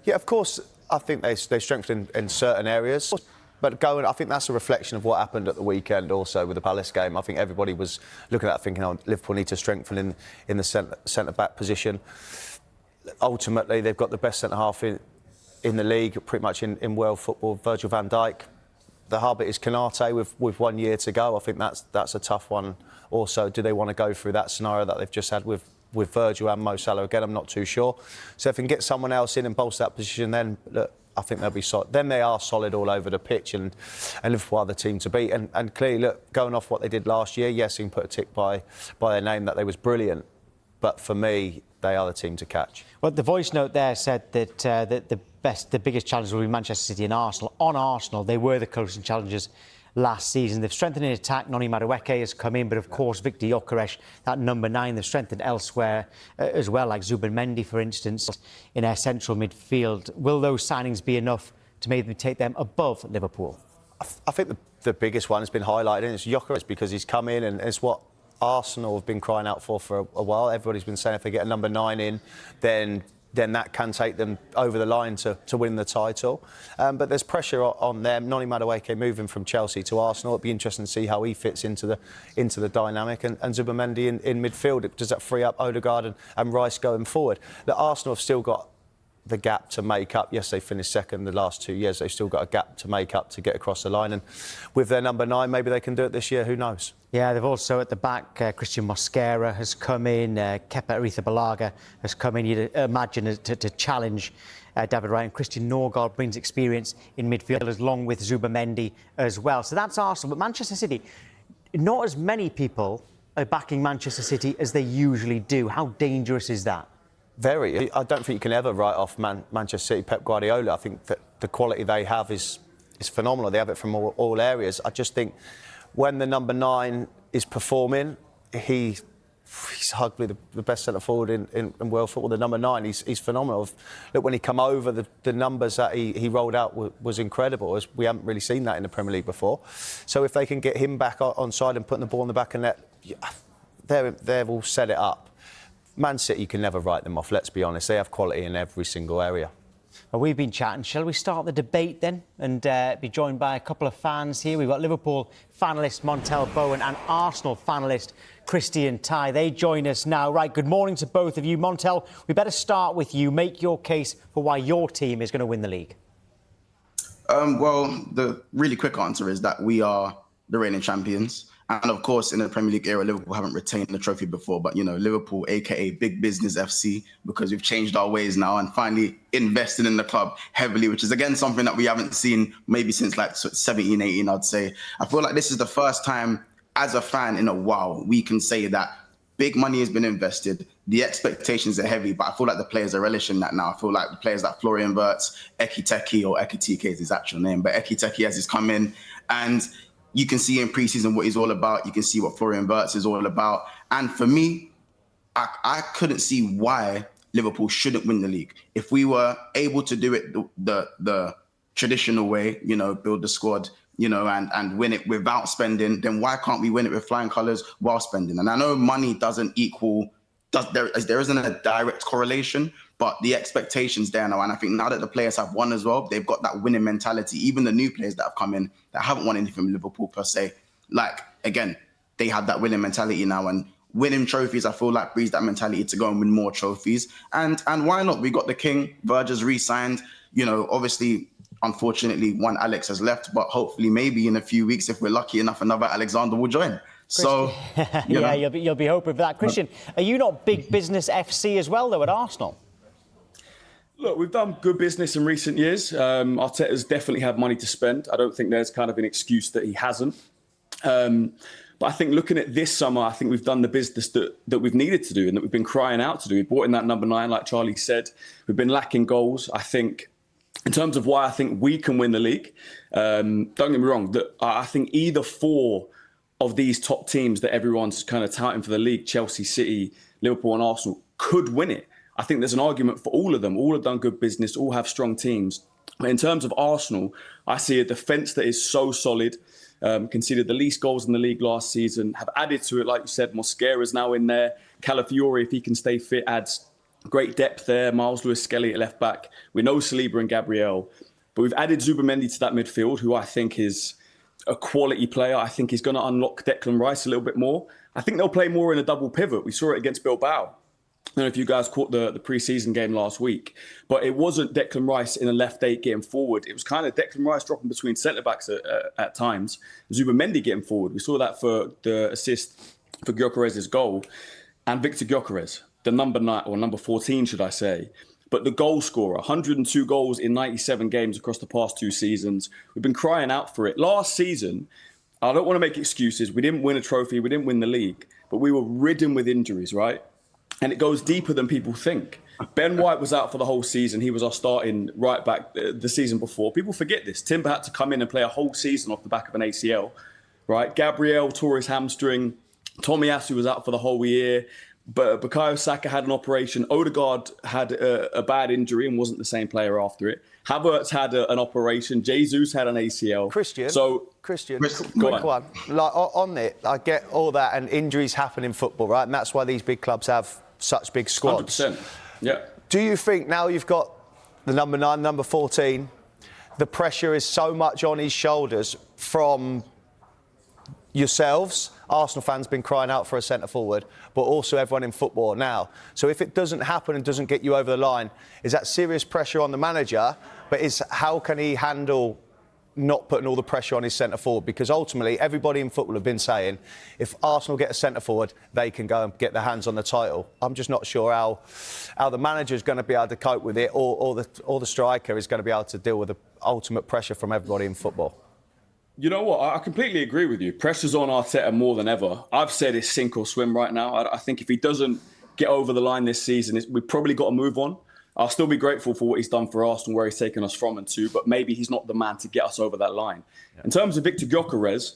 Yeah, of course, I think they strengthened in certain areas. But I think that's a reflection of what happened at the weekend also with the Palace game. I think everybody was looking at that thinking, oh, Liverpool need to strengthen in the centre-back position. Ultimately, they've got the best centre-half in the league, pretty much in world football, Virgil van Dijk. The hub is Canate with 1 year to go. I think that's a tough one also. Do they want to go through that scenario that they've just had with Virgil and Mo Salah again? I'm not too sure. So if they can get someone else in and bolster that position, then look, I think they'll be solid. Then they are solid all over the pitch, and Liverpool are the team to beat. And clearly, look, going off what they did last year, yes, you can put a tick by their name that they was brilliant. But for me, they are the team to catch. Well, the voice note there said that the biggest challenge will be Manchester City and Arsenal. On Arsenal, they were the closest challengers last season. They've strengthened in attack. Noni Madueke has come in, but of course, Victor Gyökeres, that number 9, they've strengthened elsewhere as well, like Zubimendi, for instance, in their central midfield. Will those signings be enough to maybe take them above Liverpool? I think the biggest one has been highlighted, and it's Gyökeres, because he's come in and it's what Arsenal have been crying out for a while. Everybody's been saying if they get a number 9 in, then that can take them over the line to win the title. But there's pressure on them. Noni Madueke moving from Chelsea to Arsenal. It'll be interesting to see how he fits into the dynamic. And Zubimendi in midfield, does that free up Odegaard and Rice going forward? The Arsenal have still got the gap to make up. Yes, they finished second the last 2 years. They've still got a gap to make up to get across the line. And with their number 9, maybe they can do it this year. Who knows? Yeah, they've also at the back, Christian Mosquera has come in, Kepa Arrizabalaga has come in. You'd imagine to challenge David Raya. And Christian Norgard brings experience in midfield along with Zubimendi as well. So that's Arsenal. But Manchester City, not as many people are backing Manchester City as they usually do. How dangerous is that? Very. I don't think you can ever write off Manchester City, Pep Guardiola. I think that the quality they have is phenomenal. They have it from all areas. I just think when the number 9 is performing, he's arguably the best centre forward in world football. The number 9, he's phenomenal. Look, when he come over, the numbers that he rolled out was incredible. We haven't really seen that in the Premier League before. So if they can get him back on side and putting the ball in the back of the net, they've all set it up. Man City, you can never write them off, let's be honest. They have quality in every single area. Well, we've been chatting. Shall we start the debate then and be joined by a couple of fans here? We've got Liverpool fanalist Montel Bowen and Arsenal fanalist Christian Ty. They join us now. Right, good morning to both of you. Montel, we better start with you. Make your case for why your team is going to win the league. Well, the really quick answer is that we are the reigning champions. And of course, in the Premier League era, Liverpool haven't retained the trophy before. But, you know, Liverpool, aka Big Business FC, because we've changed our ways now and finally invested in the club heavily, which is, again, something that we haven't seen maybe since like 17, 18, I'd say. I feel like this is the first time as a fan in a while we can say that big money has been invested. The expectations are heavy, but I feel like the players are relishing that now. I feel like the players like Florian Wirtz, Ekiteke, or Ekiteke is his actual name, but Ekiteke has he's come in, and you can see in pre-season what he's all about. You can see what Florian Wirtz is all about. And for me, I couldn't see why Liverpool shouldn't win the league. If we were able to do it the traditional way, you know, build the squad, you know, and win it without spending, then why can't we win it with flying colours while spending? And I know money doesn't equal, there isn't a direct correlation, but the expectations there now. And I think now that the players have won as well, they've got that winning mentality. Even the new players that have come in that haven't won anything from Liverpool per se, like, again, they have that winning mentality now. And winning trophies, I feel like, breeds that mentality to go and win more trophies. And why not? We got the king. Virgil's re-signed. You know, obviously, unfortunately, one Alex has left, but hopefully maybe in a few weeks, if we're lucky enough, another Alexander will join. So, yeah, you'll be hoping for that. Christian, are you not Big Business FC as well, though, at Arsenal? Look, we've done good business in recent years. Arteta's definitely had money to spend. I don't think there's kind of an excuse that he hasn't. But I think looking at this summer, I think we've done the business that we've needed to do and that we've been crying out to do. We brought in that number 9, like Charlie said. We've been lacking goals. I think in terms of why I think we can win the league, don't get me wrong, I think either 4 of these top teams that everyone's kind of touting for the league, Chelsea, City, Liverpool and Arsenal, could win it. I think there's an argument for all of them. All have done good business, all have strong teams. But in terms of Arsenal, I see a defence that is so solid, conceded the least goals in the league last season, have added to it, like you said, Mosquera is now in there. Calafiori, if he can stay fit, adds Great depth there. Miles Lewis-Skelly at left back. We know Saliba and Gabriel. But we've added Zubimendi to that midfield, who I think is a quality player. I think he's going to unlock Declan Rice a little bit more. I think they'll play more in a double pivot. We saw it against Bilbao. I don't know if you guys caught the pre-season game last week, but it wasn't Declan Rice in a left 8 getting forward. It was kind of Declan Rice dropping between centre-backs at times. Zubimendi getting forward. We saw that for the assist for Gyökeres's goal. And Victor Gyökeres, the number 9, or number 14, should I say. But the goal scorer, 102 goals in 97 games across the past 2 seasons. We've been crying out for it. Last season, I don't want to make excuses. We didn't win a trophy. We didn't win the league. But we were ridden with injuries, right? And it goes deeper than people think. Ben White was out for the whole season. He was our starting right back the season before. People forget this. Timber had to come in and play a whole season off the back of an ACL, right? Gabriel tore his hamstring. Tomiyasu was out for the whole year. But Bukayo Saka had an operation. Odegaard had a bad injury and wasn't the same player after it. Havertz had an operation. Jesus had an ACL. Christian, go on. Like, on it, I get all that, and injuries happen in football, right? And that's why these big clubs have such big squads. 100%. Yeah. Do you think now you've got the number 9, number 14, the pressure is so much on his shoulders from yourselves? Arsenal fans been crying out for a centre forward, but also everyone in football now. So if it doesn't happen and doesn't get you over the line, is that serious pressure on the manager? But how can he handle not putting all the pressure on his centre forward? Because ultimately, everybody in football have been saying, if Arsenal get a centre forward, they can go and get their hands on the title. I'm just not sure how the manager is going to be able to cope with it, or the striker is going to be able to deal with the ultimate pressure from everybody in football. You know what? I completely agree with you. Pressure's on Arteta more than ever. I've said it's sink or swim right now. I think if he doesn't get over the line this season, we've probably got to move on. I'll still be grateful for what he's done for Arsenal, where he's taken us from and to, but maybe he's not the man to get us over that line. Yeah. In terms of Victor Gyökeres,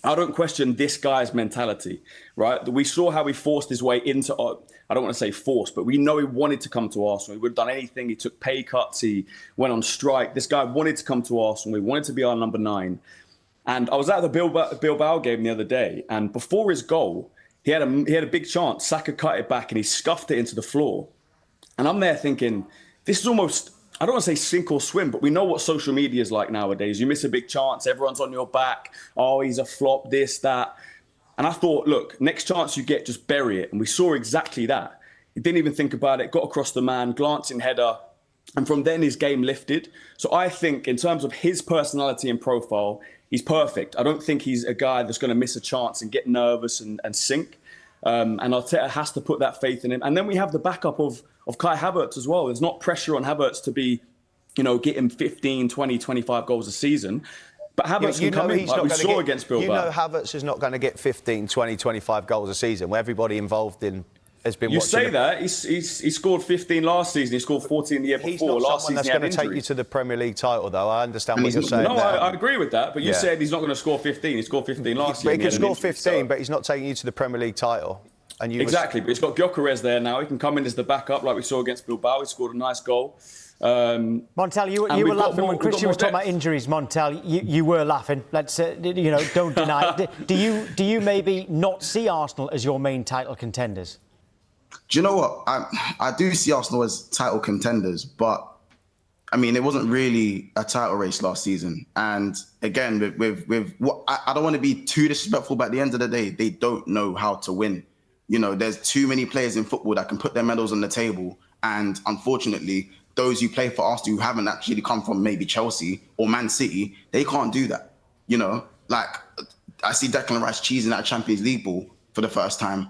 I don't question this guy's mentality, right? We saw how he forced his way into, I don't want to say forced, but we know he wanted to come to Arsenal. He would have done anything. He took pay cuts. He went on strike. This guy wanted to come to Arsenal. He wanted to be our number 9. And I was at the Bilbao game the other day, and before his goal, he had a big chance. Saka cut it back, and he scuffed it into the floor. And I'm there thinking, this is almost, I don't want to say sink or swim, but we know what social media is like nowadays. You miss a big chance, everyone's on your back. Oh, he's a flop, this, that. And I thought, look, next chance you get, just bury it. And we saw exactly that. He didn't even think about it, got across the man, glancing header. And from then, his game lifted. So I think in terms of his personality and profile, he's perfect. I don't think he's a guy that's going to miss a chance and get nervous and sink. And Arteta has to put that faith in him. And then we have the backup of Kai Havertz as well. There's not pressure on Havertz to be, getting 15, 20, 25 goals a season. But Havertz can come in, like we saw against Bilbao. You know Havertz is not going to get 15, 20, 25 goals a season, where everybody involved in has been you watching. You say that. He scored 15 last season. He scored 14 the year before. He's not last someone season that's going to take you to the Premier League title, though. I understand what you're saying. No, I agree with that. But you said he's not going to score 15. He scored 15 last year. He can score 15, but he's not taking you to the Premier League title. And exactly, but he's got Gyökeres there now. He can come in as the backup, like we saw against Bilbao. He scored a nice goal. Montel, you were laughing when Christian was talking about injuries. Montel, you were laughing. Let's don't deny it. Do you maybe not see Arsenal as your main title contenders? Do you know what? I do see Arsenal as title contenders, but I mean, it wasn't really a title race last season. And again, with what I don't want to be too disrespectful, but at the end of the day, they don't know how to win. There's too many players in football that can put their medals on the table. And unfortunately, those who play for Arsenal who haven't actually come from maybe Chelsea or Man City, they can't do that. Like I see Declan Rice cheesing that Champions League ball for the first time.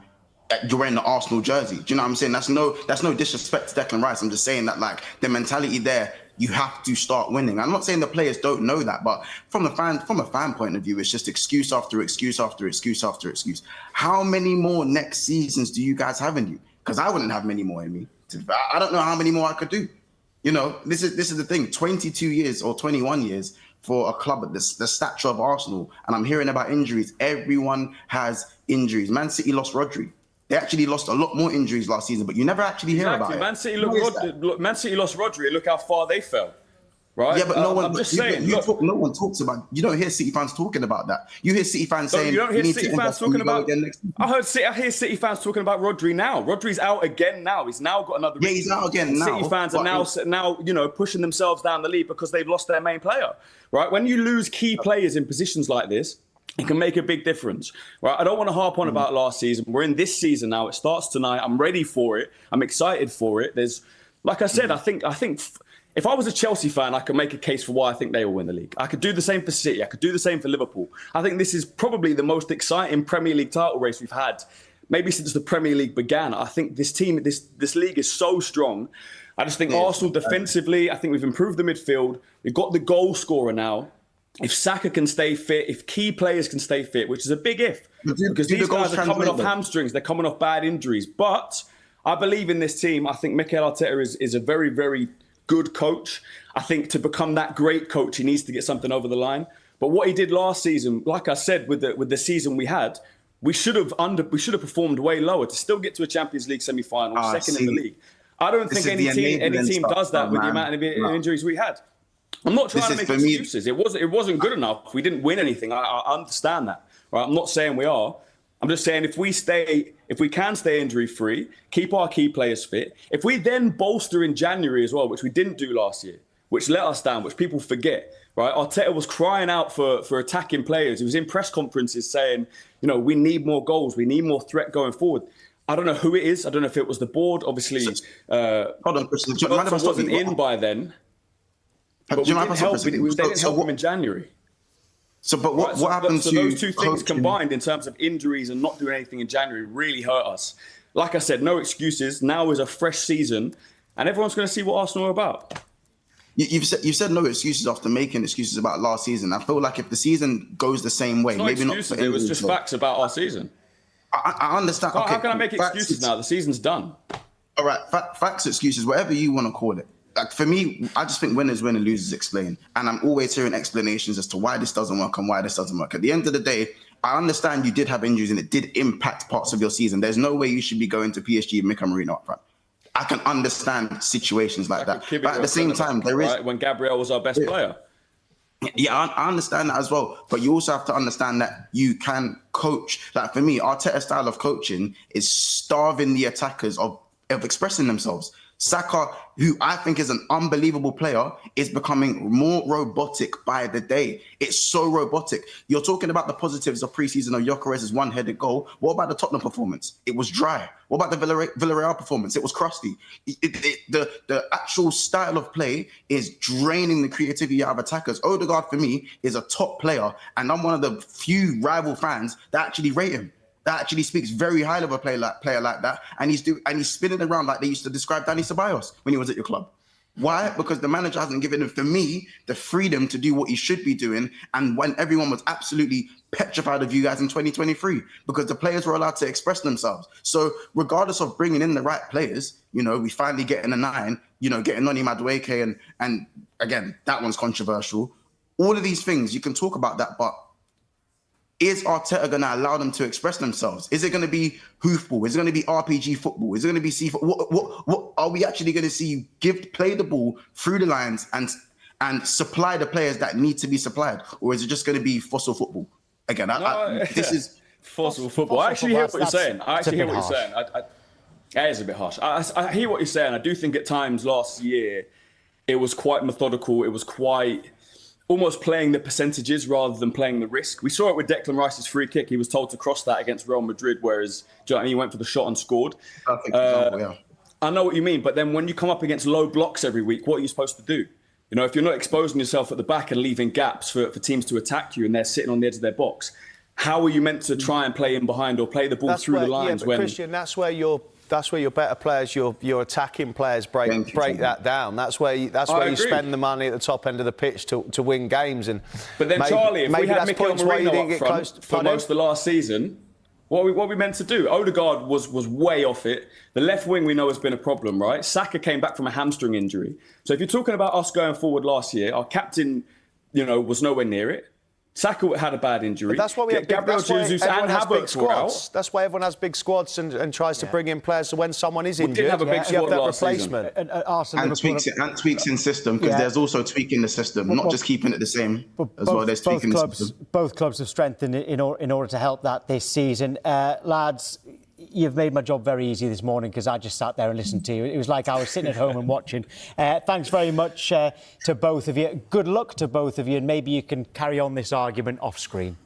You're wearing the Arsenal jersey. Do you know what I'm saying? That's no disrespect to Declan Rice. I'm just saying that, like, the mentality there, you have to start winning. I'm not saying the players don't know that, but from a fan point of view, it's just excuse after excuse after excuse after excuse. How many more next seasons do you guys have in you? Because I wouldn't have many more in me. I don't know how many more I could do. This is the thing. 22 years or 21 years for a club at the stature of Arsenal, and I'm hearing about injuries. Everyone has injuries. Man City lost Rodri. They actually lost a lot more injuries last season, but you never actually hear about it. Man City lost Rodri. Look how far they fell. right? Yeah, but no one. I'm just saying. No one talks about. You don't hear City fans talking about that. You hear City fans saying. You don't hear City fans talking about. Again next I hear City fans talking about Rodri now. Rodri's out again now. He's now got another. Yeah, he's out again now. City fans are now pushing themselves down the lead because they've lost their main player. Right? When you lose key players in positions like this, it can make a big difference, right? I don't want to harp on about last season. We're in this season now. It starts tonight. I'm ready for it. I'm excited for it. Like I said, I think if I was a Chelsea fan, I could make a case for why I think they will win the league. I could do the same for City. I could do the same for Liverpool. I think this is probably the most exciting Premier League title race we've had, maybe since the Premier League began. I think this team, this league is so strong. I just think Arsenal defensively, I think we've improved the midfield. We've got the goal scorer now. If Saka can stay fit, if key players can stay fit, which is a big if, because these guys are coming off hamstrings, they're coming off bad injuries. But I believe in this team. I think Mikel Arteta is a very, very good coach. I think to become that great coach, he needs to get something over the line. But what he did last season, like I said, with the season we had, we should have performed way lower to still get to a Champions League semi-final, second in the league. I don't think any team does that with the amount of injuries we had. I'm not trying to make excuses. It wasn't good enough. We didn't win anything. I understand that. Right? I'm not saying we are. I'm just saying if we can stay injury free, keep our key players fit, if we then bolster in January as well, which we didn't do last year, which let us down, which people forget, right? Arteta was crying out for attacking players. He was in press conferences saying, we need more goals, we need more threat going forward. I don't know who it is. I don't know if it was the board. Obviously, hold on, Christian. Wasn't in by then. But we didn't help him in January. So, but what happened to those two things combined in terms of injuries and not doing anything in January really hurt us. Like I said, no excuses. Now is a fresh season, and everyone's going to see what Arsenal are about. You've said no excuses after making excuses about last season. I feel like if the season goes the same way, maybe excuses, not. It was just facts about our season. I understand. So how can I make excuses now? The season's done. All right, facts, excuses, whatever you want to call it. Like for me, I just think winners win and losers explain. And I'm always hearing explanations as to why this doesn't work and why this doesn't work. At the end of the day, I understand you did have injuries and it did impact parts of your season. There's no way you should be going to PSG and Mika Marino up front. I can understand situations like that. But at the same time, there is... When Gabriel was our best player. Yeah, I understand that as well. But you also have to understand that you can coach. Like for me, Arteta's style of coaching is starving the attackers of expressing themselves. Saka, who I think is an unbelievable player, is becoming more robotic by the day. It's so robotic. You're talking about the positives of preseason of Gyökeres's one-headed goal. What about the Tottenham performance? It was dry. What about the Villarreal performance? It was crusty. The actual style of play is draining the creativity out of attackers. Odegaard, for me, is a top player, and I'm one of the few rival fans that actually rate him. That actually speaks very highly of a player like that, and he's spinning around like they used to describe Dani Ceballos when he was at your club. Why? Because the manager hasn't given him, for me, the freedom to do what he should be doing, and when everyone was absolutely petrified of you guys in 2023, because the players were allowed to express themselves. So regardless of bringing in the right players, we finally getting a 9, getting Noni Madueke, and again, that one's controversial. All of these things, you can talk about that, but is Arteta going to allow them to express themselves? Is it going to be hoofball? Is it going to be RPG football? Is it going to be what are we actually going to see you play the ball through the lines and supply the players that need to be supplied? Or is it just going to be fossil football? Again, this is... Fossil football. I actually hear what you're saying. That is a bit harsh. I hear what you're saying. I do think at times last year, it was quite methodical. It was quite... almost playing the percentages rather than playing the risk. We saw it with Declan Rice's free kick. He was told to cross that against Real Madrid, whereas he went for the shot and scored. Perfect example, yeah. I know what you mean, but then when you come up against low blocks every week, what are you supposed to do? If you're not exposing yourself at the back and leaving gaps for teams to attack you and they're sitting on the edge of their box, how are you meant to try and play in behind or play the ball through the lines? Yeah, but Christian, that's where your better players, your attacking players break that down. That's where you spend the money at the top end of the pitch to win games. But then, Charlie, if we had Mikel Marino up front for most of the last season, what are we meant to do? Odegaard was way off it. The left wing we know has been a problem, right? Saka came back from a hamstring injury. So if you're talking about us going forward last year, our captain, was nowhere near it. Saka had a bad injury. But that's why we have Gabriel Jesus and Havertz were out. That's why everyone has big squads and tries to bring in players. So when someone is injured, didn't have a big you squad have that last replacement. And tweaks in system, because there's also tweaking the system, not just keeping it the same as well. There's tweaking the system. Both clubs have strengthened in order to help that this season. Lads, you've made my job very easy this morning because I just sat there and listened to you. It was like I was sitting at home and watching. Thanks very much to both of you. Good luck to both of you, and maybe you can carry on this argument off screen.